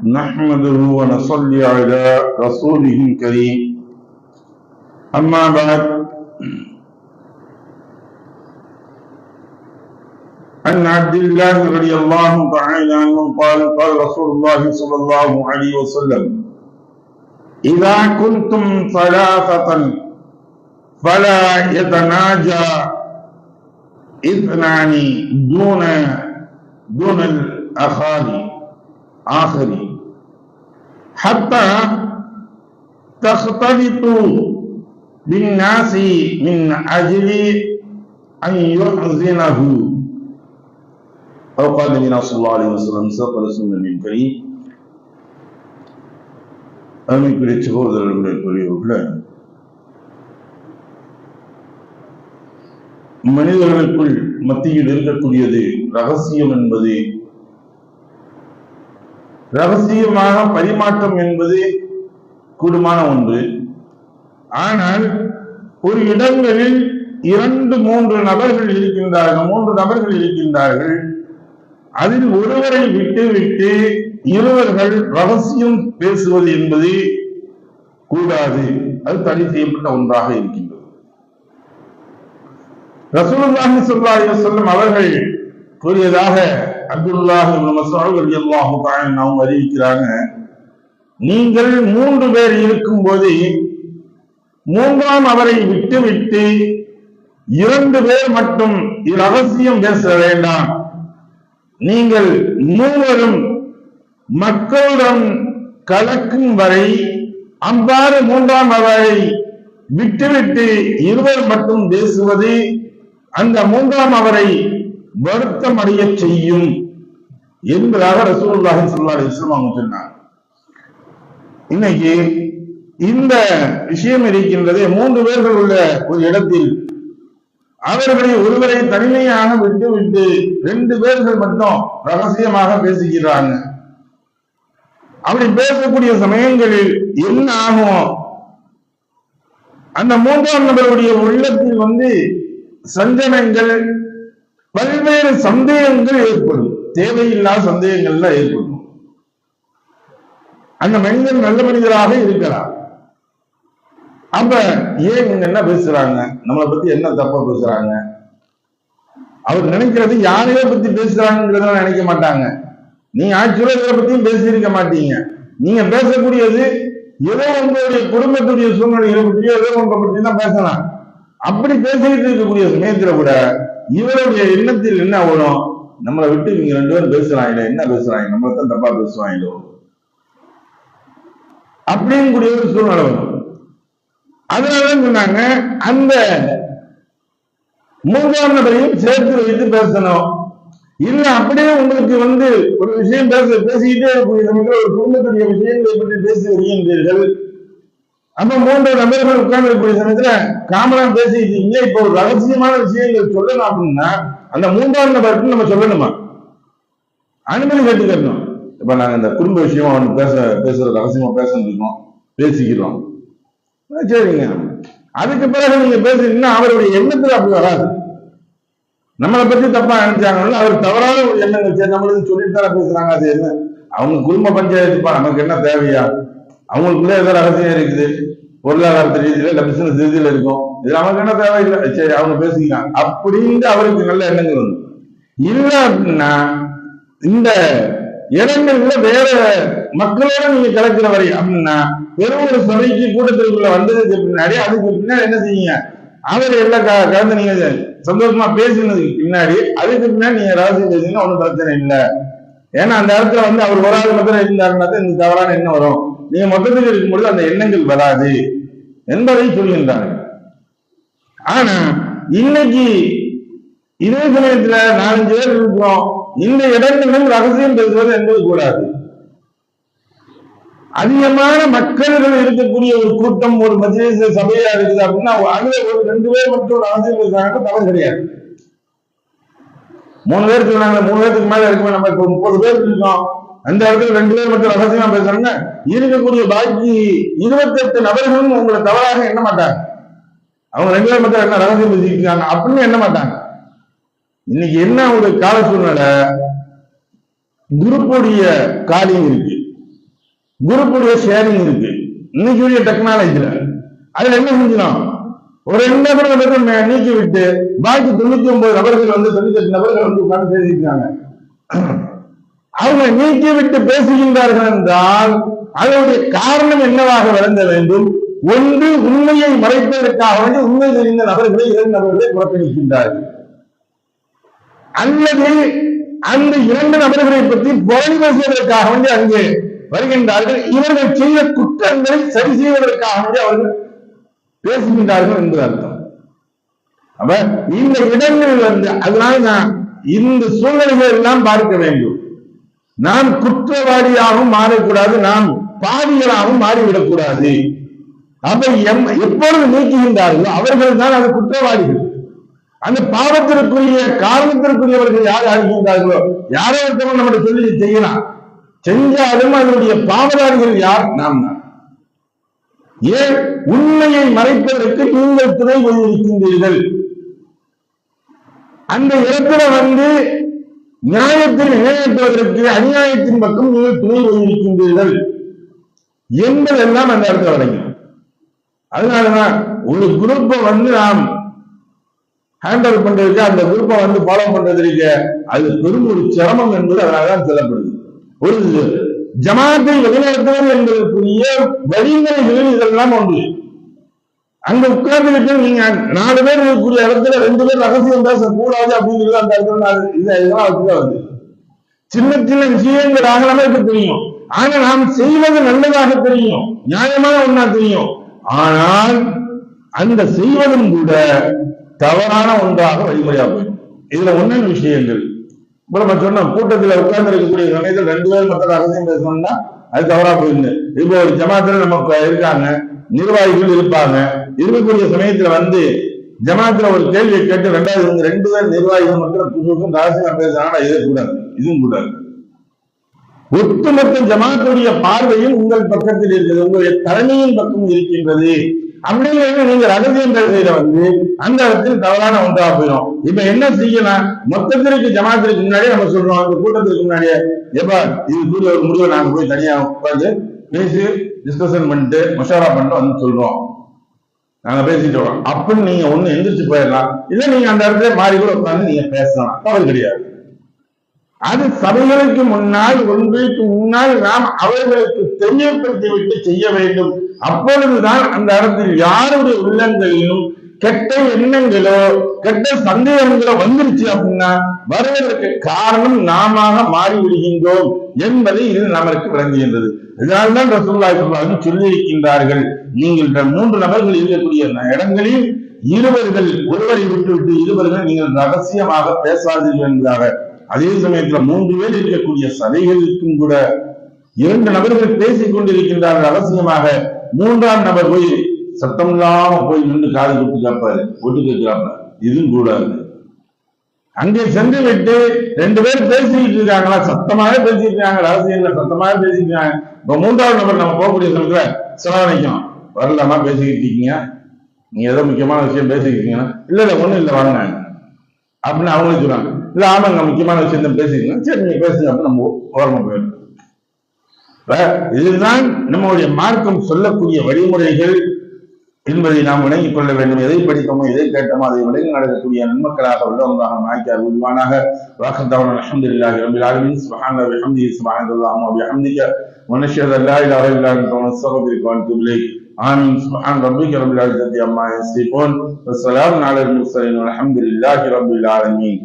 نحمده ونصلي على رسوله الكريم أما بعد عن عبد الله رضي الله تعالى عنه قال قال رسول الله صلى الله عليه وسلم إذا كنتم ثلاثة فلا يتناجى اثنان دون الآخر حتى تختلطوا بالناس من أجل أن يحزنه أو قال النبي صلى الله عليه وسلم صدق رسول الله الكريم. அருமைக்குரிய சகோதரர்களே, மனிதர்களுக்குள் மத்தியில் இருக்கக்கூடியது ரகசியம் என்பது, ரகசியமாக பரிமாற்றம் என்பது கூடுமான ஒன்று. ஆனால் ஒரு இடங்களில் 2-3 நபர்கள் இருக்கின்றார்கள். அதில் ஒருவரை விட்டு இருவர்கள் ரகசியம் பேசுவது என்பது கூடாது. அது தடை செய்யப்பட்ட ஒன்றாக இருக்கின்றது. ரசூலுல்லாஹி ஸல்லல்லாஹு அலைஹி வஸல்லம் அவர்கள் கூறியதாக அப்துல்லாஹ் இப்னு மஸ்ஊத் ரலியல்லாஹு தஆலா அவங்க அறிவிக்கிறாங்க, நீங்கள் 3 பேர் இருக்கும் போது 3ஆம் அவரை விட்டு 2 பேர் மட்டும் ரகசியம் பேச வேண்டாம். நீங்கள் 3வரும் மக்களுடன் கலக்கும் வரை அவ்வாறு 3ஆம் அவரை விட்டு 2 மட்டும் பேசுவது அந்த 3ஆம் அவரை வருத்தம் அடைய செய்யும் என்பதாக ரசூலுல்லாஹி ஸல்லல்லாஹு அலைஹி வஸல்லம் அவங்க சொன்னாங்க. இன்னைக்கு இந்த விஷயம் இருக்கின்றது. 3 பேர்கள் உள்ள ஒரு இடத்தில் அவர்களை ஒருவரை தனிமையாக விட்டு 2 பேர்கள் மட்டும் ரகசியமாக பேசுகிறாங்க. அப்படி பேசக்கூடிய சமயங்களில் என்ன ஆகும்? அந்த 3ஆம் நபருடைய உள்ளத்தில் சஞ்சனங்கள், பல்வேறு சந்தேகங்கள் ஏற்படும். தேவையில்லாத சந்தேகங்கள்லாம் ஏற்படும். அந்த மனிதன் நல்ல மனிதராக இருக்கலாம். அப்ப ஏன் இவங்க என்ன பேசுறாங்க, நம்மளை பத்தி என்ன தப்பா பேசுறாங்க, அவர் நினைக்கிறது யாரையோ பத்தி பேசுறாங்கிறத நினைக்க மாட்டாங்க. நீங்க ஆக்சுவலா இதை பத்தியும் பேசியிருக்க மாட்டீங்க. நீங்க பேசக்கூடியது ஏதோ உங்களுடைய குடும்பத்துடைய சூழ்நிலைகளை பற்றியோ ஏதோ ஒன்றை பற்றி தான் பேசலாம். அப்படி பேசிக்கிட்டு இருக்கக்கூடிய சமயத்துல கூட இவருடைய எண்ணத்தில் என்ன வரும்? நம்மளை விட்டு இவங்க 2 பேரும் பேசுறாங்க, என்ன பேசுறாங்க, நம்மளை தான் தப்பா பேசுவாங்களோ அப்படின்னு கூடிய ஒரு சூழ்நிலை வரும். அதனாலதான் சொன்னாங்க, அந்த 3ஆம் நபரையும் சேர்த்து வைத்து பேசணும். இல்ல அப்படியே உங்களுக்கு ஒரு விஷயம் பேசிக்கிட்டே இருக்கக்கூடிய சமயத்தில் ஒரு குடும்பத்துடைய விஷயங்களை பற்றி பேசி வருகின்றீர்கள். அப்ப 3 நபர்கள் உட்கார்ந்து இருக்கக்கூடிய சமயத்துல காமனா பேசிக்கிட்டீங்க. இப்ப ஒரு ரகசியமான விஷயங்கள் சொல்லணும் அப்படின்னா அந்த 3ஆம் நபருக்கு நம்ம சொல்லணுமா? அனுமதி கேட்டுக்கணும். இப்ப நாங்க இந்த குடும்ப விஷயமா பேசுற ரகசியமா பேசிருக்கோம், பேசிக்கிறோம், சரிங்க. அதுக்கு பிறகு நீங்க பேசுறீங்கன்னா அவருடைய எண்ணத்துல அப்படி வராது. நம்மளை பத்தி தப்பா நினைச்சாங்கன்னா அவர் தவறான ஒரு எண்ணங்கள் சரி நம்மளுக்கு சொல்லிட்டு தானே பேசுறாங்க. அது என்ன அவங்க குடும்ப பஞ்சாயத்துப்பா, நமக்கு என்ன தேவையா? அவங்களுக்குள்ள ஏதோ ரகசியம் இருக்குது, பொருளாதார ரீதியில இல்ல பிசினஸ் ரீதியில இருக்கும், இது நமக்கு என்ன தேவையில்லை, சரி அவங்க பேசிக்கலாம் அப்படின்ட்டு அவருக்கு நல்ல எண்ணங்கள் வரும். இல்ல அப்படின்னா இந்த இடங்கள்ல வேற மக்களோட நீங்க கலக்கிற வரை அப்படின்னா வெறும் ஒரு சபைக்கு கூட்டத்திற்குள்ள வந்ததுக்கு பின்னாடி அதுக்கு பின்னாடி என்ன செய்யுங்க, அவர் எல்லாம் கலந்து நீங்க சந்தோஷமா பேசினதுக்கு பின்னாடி அதுக்கு பின்னாடி நீங்க ரகசியம் பேசிங்கன்னா ஒன்றும் பிரச்சனை இல்லை. ஏன்னா அந்த இடத்துல அவர் ஒரு ஆள் மாத்திரம் இருந்தாருன்னா இந்த தவறான எண்ணம் வரும். நீங்க மொத்தத்தில் இருக்கும்பொழுது அந்த எண்ணங்கள் வராது என்பதை சொல்கின்றார்கள். ஆனா இன்னைக்கு இதே சமயத்துல 4-5 பேர் இருக்கிறோம். இந்த இடங்களிலும் ரகசியம் பேசுவது என்பது கூடாது. அதிகமான மக்கள்கள் இருக்கக்கூடிய ஒரு கூட்டம், ஒரு மஜ்லிஸ் சபையா இருக்குது அப்படின்னா அதுல ஒரு 2 பேர் மட்டும் ரகசியம் பேசுறாங்க, தவறு கிடையாது. 3 பேர் சொன்னாங்க, 3 பேருக்கு மேல இருக்குமே, நம்ம இப்ப 30 பேர் இருக்கோம், அந்த இடத்துல 2 பேர் மட்டும் ரகசியமா பேசுறாங்க. இருக்கக்கூடிய பாக்கி 28 நபர்களும் உங்களை தவறாக எண்ண மாட்டாங்க. அவங்க 2 பேர் மட்டும் என்ன ரகசியம் பேசிட்டு இருக்காங்க அப்படின்னு எண்ண மாட்டாங்க. இன்னைக்கு என்ன ஒரு கால சூழ்நிலை, குரூப்புடைய காரியம் இருக்கு. குரூப்புடைய ஷேரிங் இருக்கு இன்னைக்கு டெக்னாலஜில. அதுல என்ன செஞ்சோம், ஒரு 2 நபர்கள் நீக்கி விட்டு பாக்கி 99 நபர்கள் 98 நபர்கள் உட்கார்ந்து பேசிக்கிறாங்க. அவங்க நீக்கி விட்டு பேசுகின்றார்கள் என்றால் அதனுடைய காரணம் என்னவாக விளங்க வேண்டும்? ஒன்று, உண்மையை மறைப்பதற்காக வேண்டி உண்மை தெரிந்த நபர்களை 2 நபர்களை புறக்கணிக்கின்றார்கள், அல்லது அந்த 2 நபர்களை பற்றி புரணி பேசுவதற்காக வேண்டி அங்கே வருகின்றார்கள். இவர்கள் செய்த குற்றங்களை சரி செய்வதற்காக வேண்டி அவர்கள் பேசுகின்றார்கள் என்று அர்த்தம். அப்ப இந்த இடங்களில் அதனால நான் இந்த சூழ்நிலைகளை எல்லாம் பார்க்க வேண்டும். நாம் குற்றவாளியாகவும் மாறக்கூடாது, நாம் பாவிகளாகவும் மாறிவிடக்கூடாது. அப்ப எப்பொழுது நீக்குகின்றார்களோ அவர்கள் தான் அது குற்றவாளிகள். அந்த பாவத்திற்குரிய காரணத்திற்குரியவர்கள் யார் ஆகின்றார்களோ யாரோ ஒருத்தவங்க நம்ம சொல்லி செய்யலாம், செஞ்சாலும் அதனுடைய பாவதாரிகள் யார்? நாம் தான். ஏன் உண்மையை மறைப்பதற்கு நீங்கள் துணை கொண்டிருக்கின்றீர்கள். அந்த இடத்துல நியாயத்தை நிலைநாட்டுவதற்கு அநியாயத்தின் பக்கம் நீங்கள் துணை கொண்டிருக்கின்றீர்கள் என்பதெல்லாம் அந்த இடத்துல வரைக்கும். அதனாலதான் ஒரு குரூப்பை நாம் ஹேண்டில் பண்றதுக்கு, அந்த குரூப்பை ஃபாலோ பண்றதுக்கு அது பெரும் ஒரு சிரமம் என்பது அதனாலதான் சொல்லப்படுது. ஒரு ஜமாத்தை வழிநடத்துவது என்பதற்குரிய வழிமுறைகளில் இதெல்லாம் ஒன்று. அங்க உட்கார்ந்துட்டு நீங்க 4 பேர் இருக்கக்கூடிய இடத்துல 2 பேர் ரகசியம் பேசக்கூடாது அப்படிங்கிறது அந்த இடத்துல இதெல்லாம் வச்சுதான் வந்து சின்ன சின்ன விஷயங்களாக நமக்கு தெரியும். ஆனா நாம் செய்வது நல்லதாக தெரியும், நியாயமான ஒன்னா தெரியும். ஆனால் அந்த செய்வதும் கூட தவறான ஒன்றாக வழிமுறையாக போயிடும். இதுல ஒன்னு விஷயங்கள் நம்ம சொன்ன கூட்டத்தில் உட்கார்ந்து இருக்கக்கூடிய சமயத்தில் 2 பேர் மற்ற ரகசியம் பேசணும்னா அது தவறா போயிருந்து. இப்போ ஒரு ஜமாத்துல நமக்கு இருக்காங்க, நிர்வாகிகள் இருப்பாங்க, இருக்கக்கூடிய சமயத்துல ஜமாத்துல ஒரு கேள்வியை கேட்டு 2வது 2 பேர் நிர்வாகிகள் மற்றும் ரகசியம் பேசுறாங்கன்னா இதே கூடாது, இதுவும் கூடாது. ஒட்டுமொத்த ஜமாத்துடைய பார்வையும் உங்கள் பக்கத்தில் இருக்கிறது, உங்களுடைய தலைமையின் பக்கம் இருக்கின்றது. அப்படிங்கிறது நீங்க ரகசியம் பேசுகிற அந்த இடத்தில் தவறான ஒன்றா போயிடும். இப்ப என்ன செய்யலாம், மொத்தத்திற்கு ஜமாத்திற்கு முன்னாடியே நம்ம சொல்றோம், அந்த கூட்டத்திற்கு முன்னாடியே எப்ப இது கூடிய ஒரு முடிவை நாங்க போய் தனியா உட்காந்து பேசி டிஸ்கஷன் பண்ணிட்டு மஷாரா பண்ணிட்டு சொல்றோம், நாங்க பேசிட்டு வரோம் அப்படின்னு நீங்க ஒண்ணு எந்திரிச்சு போயிடலாம். இல்ல நீங்க அந்த இடத்துல மாறி கூட உட்காந்து நீங்க பேசலாம், தவறு கிடையாது. அது சபைகளுக்கு முன்னால் ஒன்றைக்கு முன்னால் நாம் அவர்களுக்கு தெரியப்படுத்தி விட்டு செய்ய வேண்டும். அப்பொழுதுதான் அந்த இடத்தில் யாருடைய உள்ளங்களிலும் கெட்ட எண்ணங்களோ கெட்ட சந்தேகங்களோ வந்துருச்சு அப்படின்னா வருவதற்கு காரணம் நாம மாறி விடுகின்றோம் என்பதை இது நமக்கு விளங்குகின்றது. இதனால்தான் ரசூலுல்லாஹி ஸல்லல்லாஹு அலைஹி வஸல்லம் சொல்லி இருக்கின்றார்கள், நீங்கள் 3 நபர்கள் இருக்கக்கூடிய இடங்களில் இருவர்கள் ஒருவரை விட்டுவிட்டு இருவர்கள் நீங்கள் ரகசியமாக பேசாதீர்கள் என்பதாக. அதே சமயத்துல 3 பேர் இருக்கக்கூடிய சபைகளுக்கும் கூட 2 நபர்கள் பேசிக் கொண்டிருக்கின்றார்கள் ரகசியமாக, 3ஆம் நபர் போய் சத்தம் இல்லாம போய் நின்று காது கொடுத்து கேட்பாரு, ஒட்டு கேட்கிறாப்ப, இதுவும் கூடாது. அங்கே சென்று விட்டு 2 பேர் பேசிக்கிட்டு இருக்காங்களா, சத்தமாக பேசிட்டு இருக்காங்க, ரகசியம் சத்தமாக பேசிட்டு இருக்காங்க. இப்ப 3ஆவது நபர் நம்ம போகக்கூடிய சமயத்துல சிலவனைக்கும் வரலாமா பேசிக்கிட்டு இருக்கீங்க, நீங்க ஏதோ முக்கியமான விஷயம் பேசிக்கிட்டு இருக்கீங்கன்னா இல்ல ஒண்ணும் இல்லை வாங்க அப்படின்னு அவங்களுக்கு சொல்றாங்க. இல்ல ஆமாங்க முக்கியமான விஷயம் பேசிக்கலாம், சரி நீங்க பேசுங்க அப்படின்னு நம்ம ஓரமா போயிடும். இதுதான் நம்முடைய மார்க்கம் சொல்லக்கூடிய வழிமுறைகள் என்பதை நாம் விளங்கிக் கொள்ள வேண்டும். எதை படித்தோமோ எதை கேட்டோமோ அதை விளங்கி நடக்கக்கூடிய நன்மக்களாக உள்ளவங்களாக மாய்க்கார் உருவானாக. வாக்கத்தவன் அல்ஹம்துலில்லாஹி ரப்பில் ஆலமீன். சுப்ஹான வபிஹம்திஹி சுப்ஹானல்லாஹி வபிஹம்திஹி வநஷ்ஹது அல்லா இலாஹா இல்லா அன்த நஸ்தக்ஃபிருக வ நதுபு இலைக். ஆமீன். சுப்ஹான ரப்பிக ரப்பில் இஸ்ஸத்தி அம்மா யசிஃபூன் வ ஸலாமுன் அலல் முர்ஸலீன் வல்ஹம்துலில்லாஹி ரப்பில் ஆலமீன்.